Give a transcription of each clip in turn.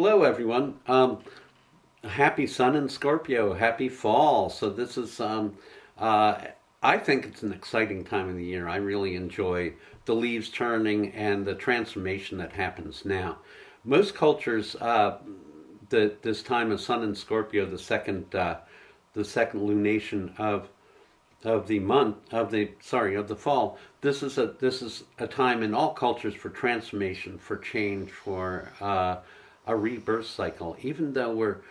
Hello, everyone. Happy Sun in Scorpio. Happy fall. So this is, I think it's an exciting time of the year. I really enjoy the leaves turning and the transformation that happens now. Most cultures, this time of Sun in Scorpio, the second lunation of the month of the fall. This is a time in all cultures for transformation, for change, for a rebirth cycle. Even though we're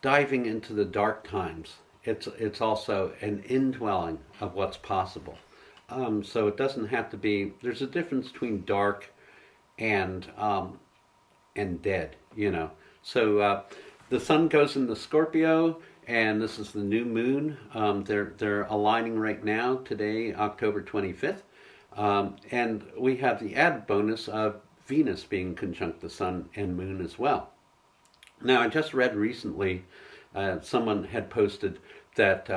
diving into the dark times, it's also an indwelling of what's possible. So it doesn't have to be. There's a difference between dark and dead. So the sun goes into Scorpio, and this is the new moon. They're aligning right now today, October 25th, and we have the added bonus of Venus being conjunct the sun and moon as well. Now, I just read recently, someone had posted that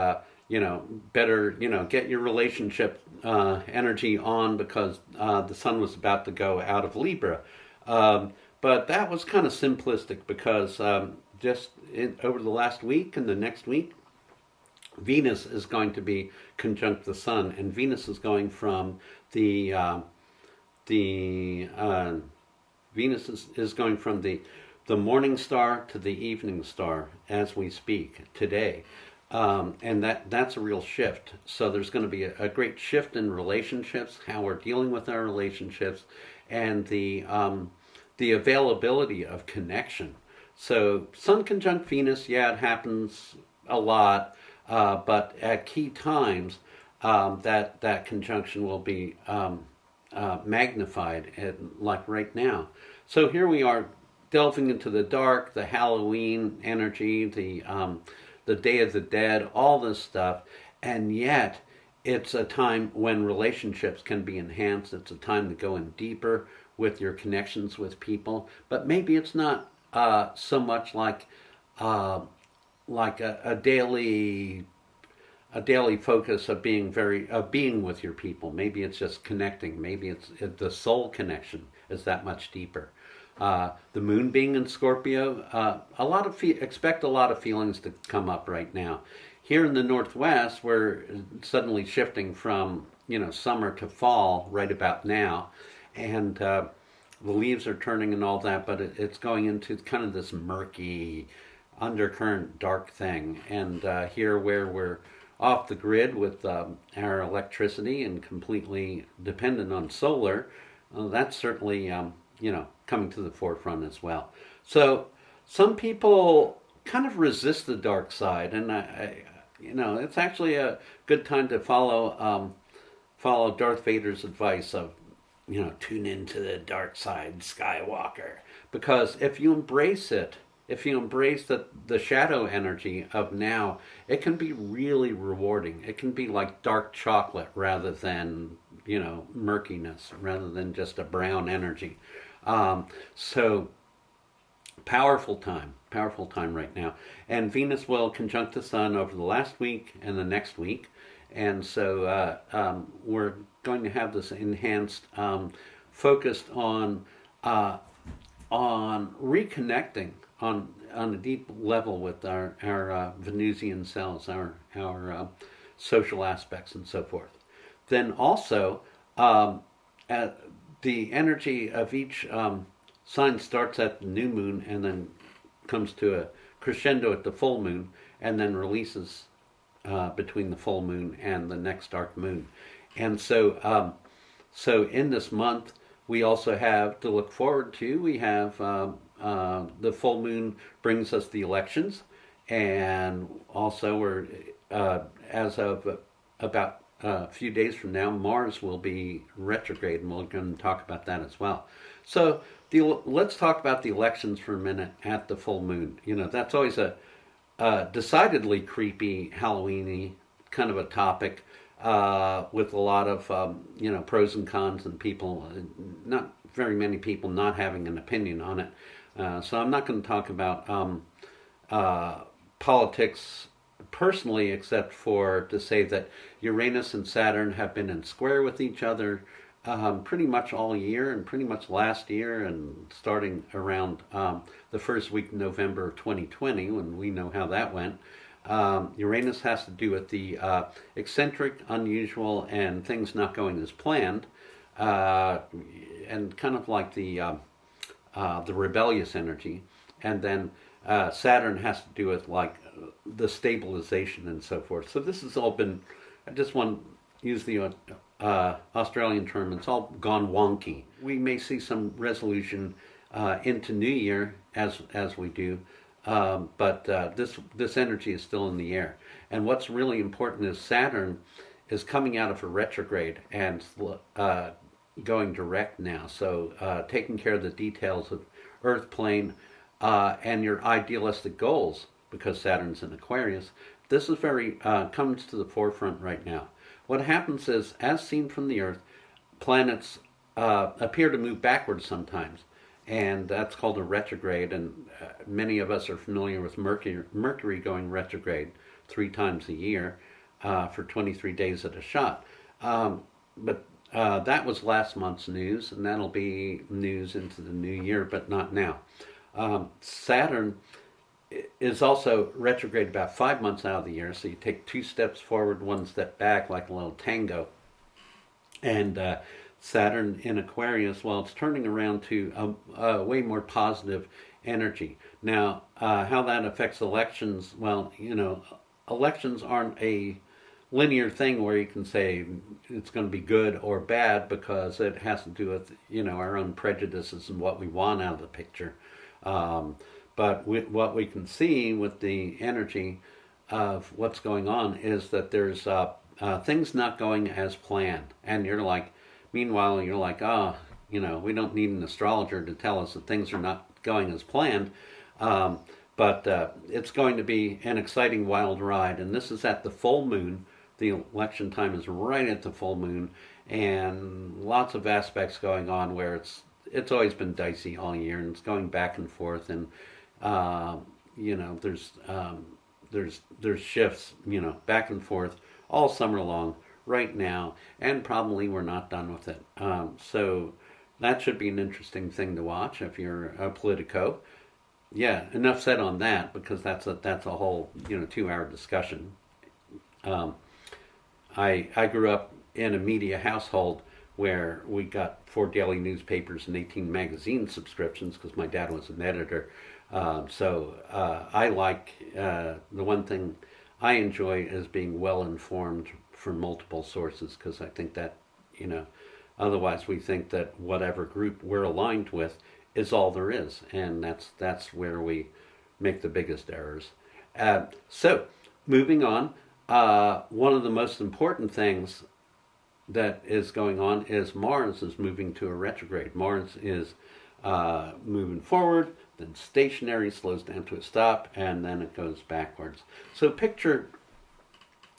better get your relationship energy on because the sun was about to go out of Libra. But that was kind of simplistic because over the last week and the next week, Venus is going to be conjunct the sun, and Venus is going from the morning star to the evening star as we speak today. And that's a real shift. So there's going to be a great shift in relationships, how we're dealing with our relationships, and the availability of connection. So Sun conjunct Venus, yeah, it happens a lot, but at key times, that conjunction will be magnified, like right now. So here we are delving into the dark, the Halloween energy, the Day of the Dead, all this stuff, and yet it's a time when relationships can be enhanced. It's a time to go in deeper with your connections with people, but maybe it's not so much like a daily focus of being with your people. Maybe it's just connecting. Maybe it's the soul connection is that much deeper. The moon being in Scorpio, expect a lot of feelings to come up right now. Here in the Northwest, we're suddenly shifting from summer to fall right about now, and the leaves are turning and all that, but it's going into kind of this murky, undercurrent, dark thing. And here, where we're off the grid with our electricity and completely dependent on solar, that's certainly coming to the forefront as well. So some people kind of resist the dark side, and it's actually a good time to follow Darth Vader's advice of tune into the dark side, Skywalker. Because if you embrace it, if you embrace the shadow energy of now, it can be really rewarding. It can be like dark chocolate rather than murkiness, rather than just a brown energy. So powerful time right now. And Venus will conjunct the sun over the last week and the next week. And so we're going to have this enhanced, focused on reconnecting on a deep level with our Venusian selves, our social aspects and so forth. Then also, at the energy of each sign starts at the new moon and then comes to a crescendo at the full moon, and then releases between the full moon and the next dark moon. And so in this month, we also have to look forward to. We have the full moon brings us the elections, and also we're as of about a few days from now, Mars will be retrograde, and we're going to talk about that as well. So let's talk about the elections for a minute at the full moon. That's always a decidedly creepy, Halloweeny kind of a topic, with a lot of pros and cons, and people, not very many people not having an opinion on it. So I'm not going to talk about politics personally, except for to say that Uranus and Saturn have been in square with each other pretty much all year and pretty much last year and starting around the first week of November of 2020, when we know how that went. Uranus has to do with the eccentric, unusual, and things not going as planned, and kind of like the rebellious energy. And then Saturn has to do with like the stabilization and so forth. So this has all been, I just want to use the Australian term, it's all gone wonky. We may see some resolution into New Year as we do, but this energy is still in the air. And what's really important is Saturn is coming out of a retrograde and going direct now. So taking care of the details of Earth plane and your idealistic goals, because Saturn's in Aquarius. This is very comes to the forefront right now. What happens is, as seen from the Earth, planets appear to move backwards sometimes, and that's called a retrograde. And many of us are familiar with Mercury going retrograde 3 times a year for 23 days at a shot. But that was last month's news, and that'll be news into the new year, but not now. Saturn is also retrograde about 5 months out of the year, so you take 2 steps forward, 1 step back, like a little tango. And Saturn in Aquarius, well, it's turning around to a way more positive energy. Now, how that affects elections, well, elections aren't a linear thing where you can say it's going to be good or bad, because it has to do with, our own prejudices and what we want out of the picture. But what we can see with the energy of what's going on is that there's things not going as planned. And meanwhile, you're like, we don't need an astrologer to tell us that things are not going as planned. But it's going to be an exciting wild ride. And this is at the full moon. The election time is right at the full moon. And lots of aspects going on where it's always been dicey all year, and it's going back and forth, and there's shifts, back and forth all summer long right now, and probably we're not done with it. So that should be an interesting thing to watch if you're a Politico. Yeah, enough said on that, because that's a whole 2-hour discussion. I grew up in a media household where we got 4 daily newspapers and 18 magazine subscriptions, because my dad was an editor. So I like, the one thing I enjoy is being well informed from multiple sources, because I think that, otherwise we think that whatever group we're aligned with is all there is, and that's where we make the biggest errors. So moving on, one of the most important things that is going on is Mars is moving to a retrograde. Mars is moving forward, then stationary, slows down to a stop, and then it goes backwards. So picture,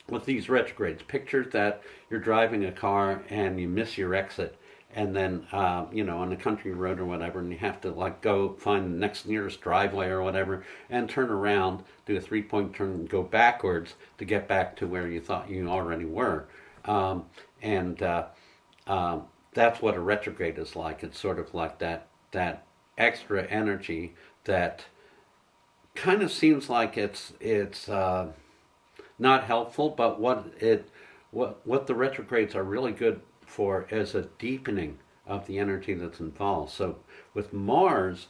with these retrogrades, picture that you're driving a car and you miss your exit, and then on a country road or whatever, and you have to go find the next nearest driveway or whatever, and turn around, do a 3-point turn, and go backwards to get back to where you thought you already were. And that's what a retrograde is like. It's sort of like that extra energy that kind of seems like it's not helpful, but what the retrogrades are really good for is a deepening of the energy that's involved. So with Mars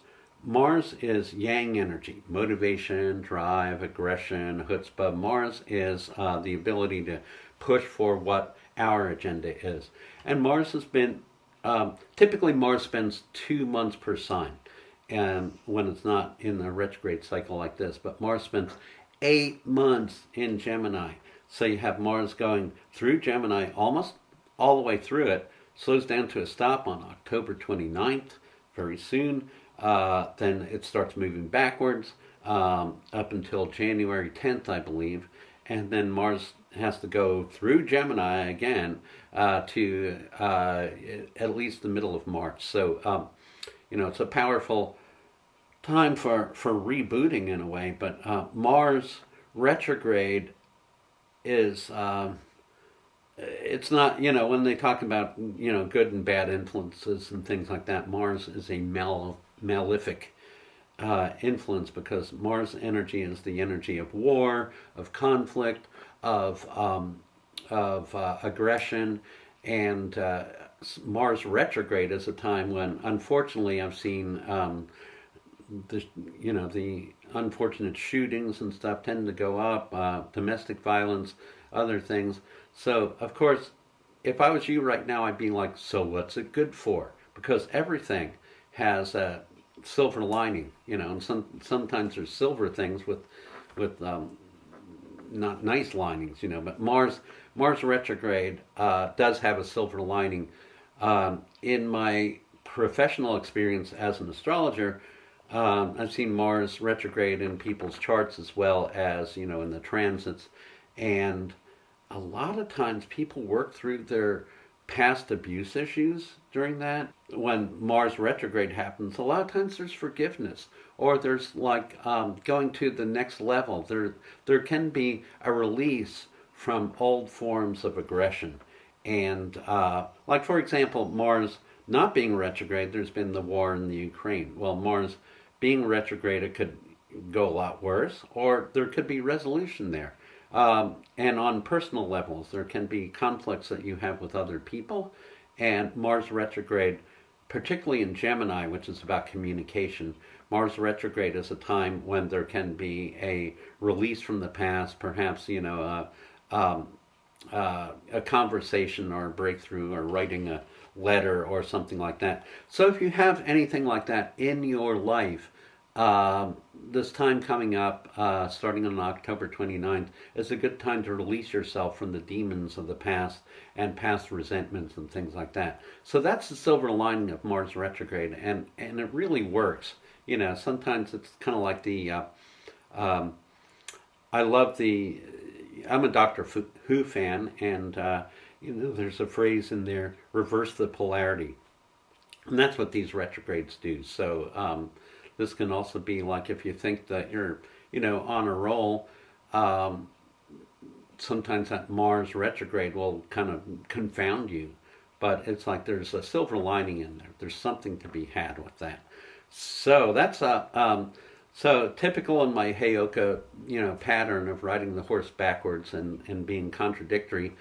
is yang energy, motivation, drive, aggression, chutzpah. Mars is the ability to push for what our agenda is. And Mars has been, typically Mars spends 2 months per sign, and when it's not in a retrograde cycle like this, but Mars spends 8 months in Gemini. So you have Mars going through Gemini, almost all the way through it, slows down to a stop on October 29th, very soon. Then it starts moving backwards up until January 10th, I believe. And then Mars has to go through Gemini again to at least the middle of March. So, it's a powerful time for rebooting in a way. But Mars retrograde is it's not, when they talk about, good and bad influences and things like that, Mars is a malefic influence, because Mars energy is the energy of war, of conflict, of aggression, and Mars retrograde is a time when, unfortunately, I've seen the unfortunate shootings and stuff tend to go up, domestic violence, other things. So, of course, if I was you right now, I'd be like, so what's it good for? Because everything has a silver lining, and sometimes there's silver things with not nice linings, but Mars retrograde does have a silver lining. In my professional experience as an astrologer, I've seen Mars retrograde in people's charts as well as, in the transits. And a lot of times people work through their past abuse issues during that. When Mars retrograde happens, a lot of times there's forgiveness, or there's like going to the next level. There can be a release from old forms of aggression. And like, for example, Mars not being retrograde, there's been the war in the Ukraine. Well, Mars being retrograde, it could go a lot worse, or there could be resolution there. And on personal levels, there can be conflicts that you have with other people. And Mars retrograde, particularly in Gemini, which is about communication, Mars retrograde is a time when there can be a release from the past, perhaps, a conversation or a breakthrough, or writing a letter or something like that. So if you have anything like that in your life, this time coming up, starting on October 29th, is a good time to release yourself from the demons of the past and past resentments and things like that. So that's the silver lining of Mars retrograde, and it really works. Sometimes it's kind of like I love I'm a Doctor Who fan, and there's a phrase in there: reverse the polarity, and that's what these retrogrades do. So this can also be like, if you think that you're, on a roll, sometimes that Mars retrograde will kind of confound you, but it's like there's a silver lining in there. There's something to be had with that. So that's so typical in my Heyoka, pattern of riding the horse backwards and being contradictory.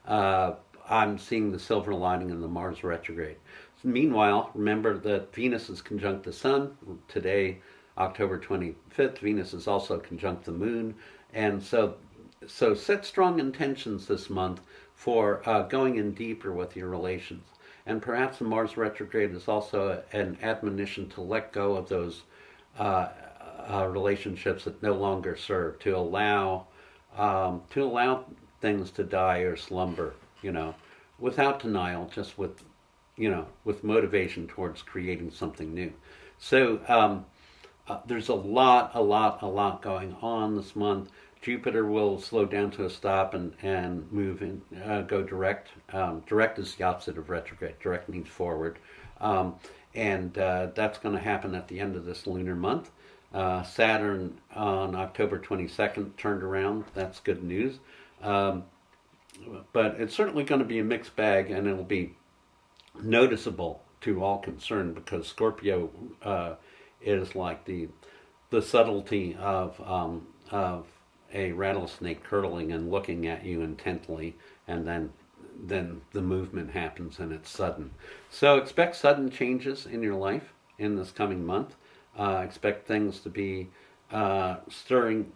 I'm seeing the silver lining in the Mars retrograde. Meanwhile, remember that Venus is conjunct the Sun. Today, October 25th, Venus is also conjunct the Moon. And so set strong intentions this month for going in deeper with your relations. And perhaps the Mars retrograde is also an admonition to let go of those relationships that no longer serve, to allow things to die or slumber, without denial, just with motivation towards creating something new. So there's a lot going on this month. Jupiter will slow down to a stop and move in, go direct. Direct is the opposite of retrograde. Direct means forward. And that's going to happen at the end of this lunar month. Saturn on October 22nd turned around. That's good news. But it's certainly going to be a mixed bag, and it'll be noticeable to all concerned, because Scorpio is like the subtlety of a rattlesnake curling and looking at you intently, and then the movement happens and it's sudden. So expect sudden changes in your life in this coming month. Expect things to be stirring.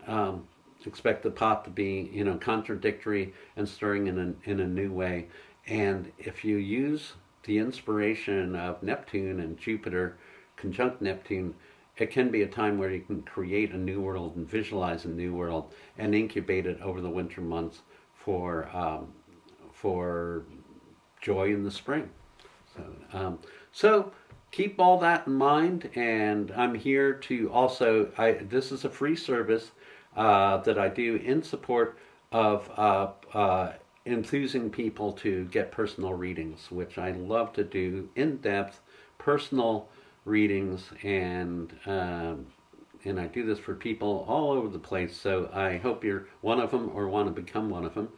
Expect the pot to be, contradictory and stirring in a new way. And if you use the inspiration of Neptune and Jupiter conjunct Neptune, it can be a time where you can create a new world and visualize a new world and incubate it over the winter months for joy in the spring. So keep all that in mind, and I'm here to also, this is a free service that I do in support of enthusing people to get personal readings, which I love to do, in-depth personal readings, and I do this for people all over the place. So I hope you're one of them or want to become one of them.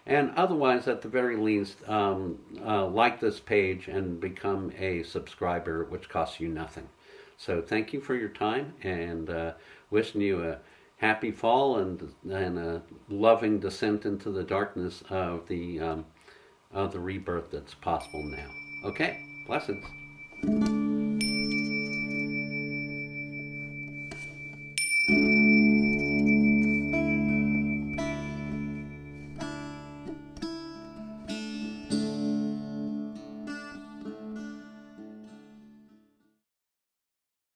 And otherwise, at the very least, like this page and become a subscriber, which costs you nothing. So thank you for your time, and wishing you a happy fall and a loving descent into the darkness of the rebirth that's possible now. Okay, blessings.